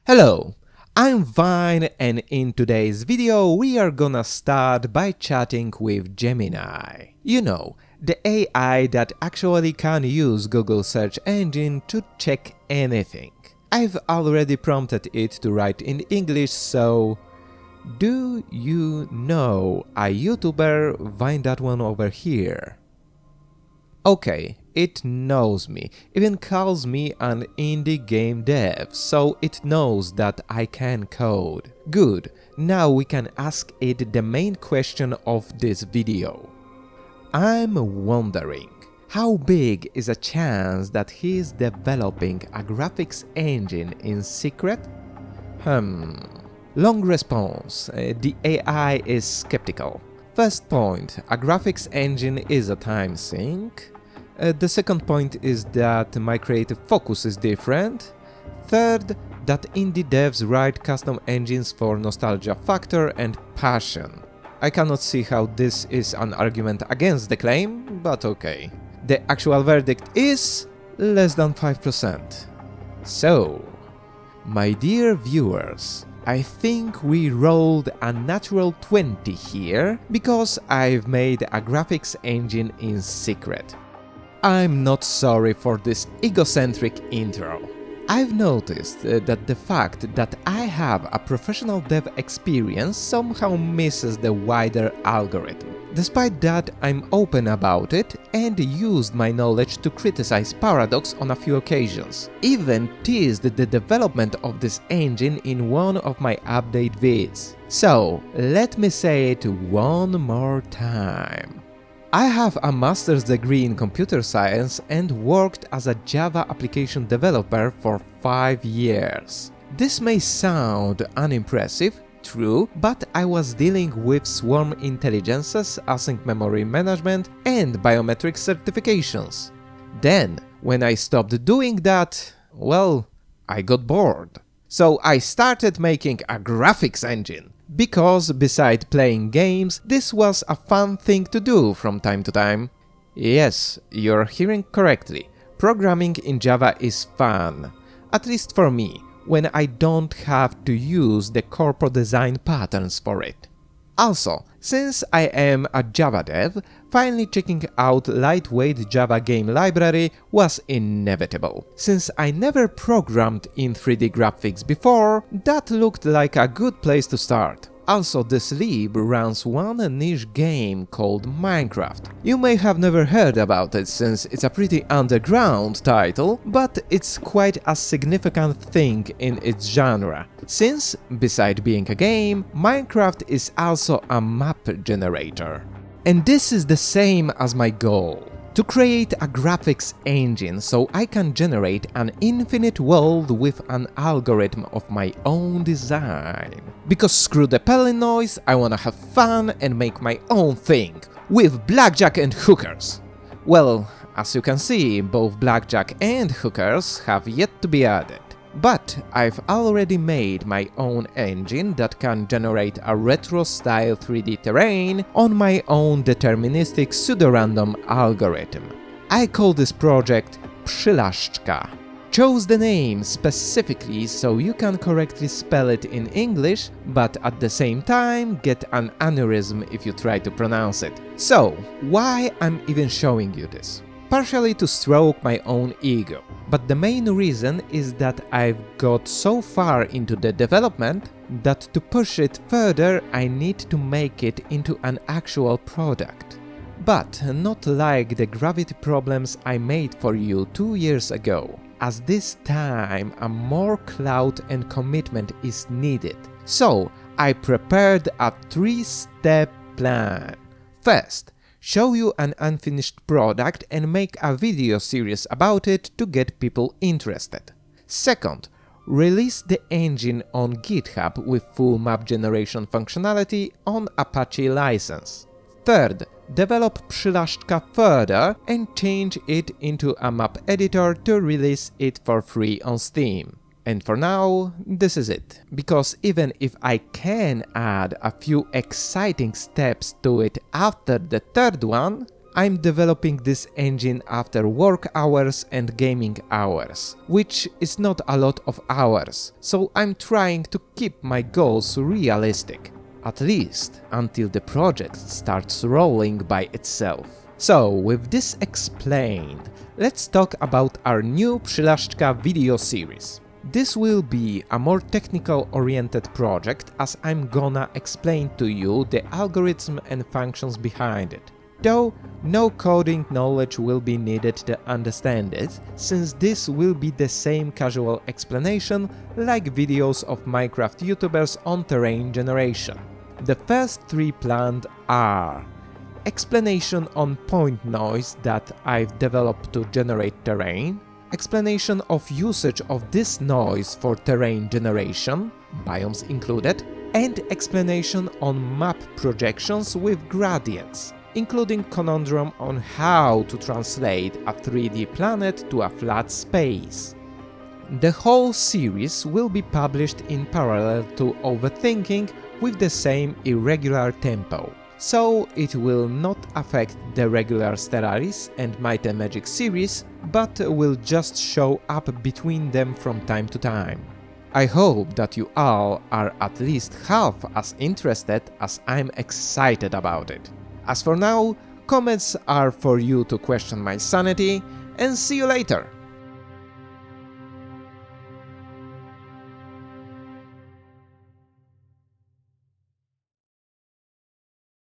Hello, I'm Vine, and in today's video we are gonna start by chatting with Gemini. You know, the AI that actually can use Google search engine to check anything. I've already prompted it to write in English, so... Do you know a YouTuber, Vine that one over here? Okay, it knows me, even calls me an indie game dev, so it knows that I can code. Good, now we can ask it the main question of this video. I'm wondering, how big is a chance that he's developing a graphics engine in secret? Long response, the AI is skeptical. First point, a graphics engine is a time sink. The second point is that my creative focus is different. Third, that indie devs write custom engines for nostalgia factor and passion. I cannot see how this is an argument against the claim, but okay. The actual verdict is less than 5%. So, my dear viewers, I think we rolled a natural 20 here, because I've made a graphics engine in secret. I'm not sorry for this egocentric intro. I've noticed that the fact that I have a professional dev experience somehow misses the wider algorithm. Despite that, I'm open about it and used my knowledge to criticize Paradox on a few occasions. Even teased the development of this engine in one of my update vids. So, let me say it one more time. I have a master's degree in computer science and worked as a Java application developer for 5 years. This may sound unimpressive, true, but I was dealing with swarm intelligences, async memory management, and biometric certifications. Then, when I stopped doing that, well, I got bored. So I started making a graphics engine. Because, beside playing games, this was a fun thing to do from time to time. Yes, you're hearing correctly. Programming in Java is fun. At least for me, when I don't have to use the corpo design patterns for it. Also, since I am a Java dev, finally checking out lightweight Java game library was inevitable. Since I never programmed in 3D graphics before, that looked like a good place to start. Also, this lib runs one niche game called Minecraft. You may have never heard about it since it's a pretty underground title, but it's quite a significant thing in its genre, since, beside being a game, Minecraft is also a map generator. And this is the same as my goal. To create a graphics engine so I can generate an infinite world with an algorithm of my own design. Because screw the pelling noise, I wanna have fun and make my own thing, with blackjack and hookers. Well, as you can see, both blackjack and hookers have yet to be added. But I've already made my own engine that can generate a retro-style 3D terrain on my own deterministic pseudo-random algorithm. I call this project Przylaszczka. Chose the name specifically so you can correctly spell it in English, but at the same time get an aneurysm if you try to pronounce it. So, why I'm even showing you this? Partially to stroke my own ego, but the main reason is that I've got so far into the development that to push it further I need to make it into an actual product. But not like the gravity problems I made for you 2 years ago, as this time a more clout and commitment is needed. So I prepared a 3-step plan. First, show you an unfinished product and make a video series about it to get people interested. Second, release the engine on GitHub with full map generation functionality on Apache license. Third, develop Przylaszczka further and change it into a map editor to release it for free on Steam. And for now, this is it, because even if I can add a few exciting steps to it after the third one, I'm developing this engine after work hours and gaming hours, which is not a lot of hours, so I'm trying to keep my goals realistic, at least until the project starts rolling by itself. So, with this explained, let's talk about our new Przylaszczka video series. This will be a more technical-oriented project, as I'm gonna explain to you the algorithm and functions behind it. Though no coding knowledge will be needed to understand it, since this will be the same casual explanation like videos of Minecraft YouTubers on terrain generation. The first three planned are explanation on point noise that I've developed to generate terrain, explanation of usage of this noise for terrain generation, biomes included, and explanation on map projections with gradients, including conundrum on how to translate a 3D planet to a flat space. The whole series will be published in parallel to Overthinking with the same irregular tempo, so it will not affect the regular Stellaris and Might and Magic series, but will just show up between them from time to time. I hope that you all are at least half as interested as I'm excited about it. As for now, comments are for you to question my sanity, and see you later!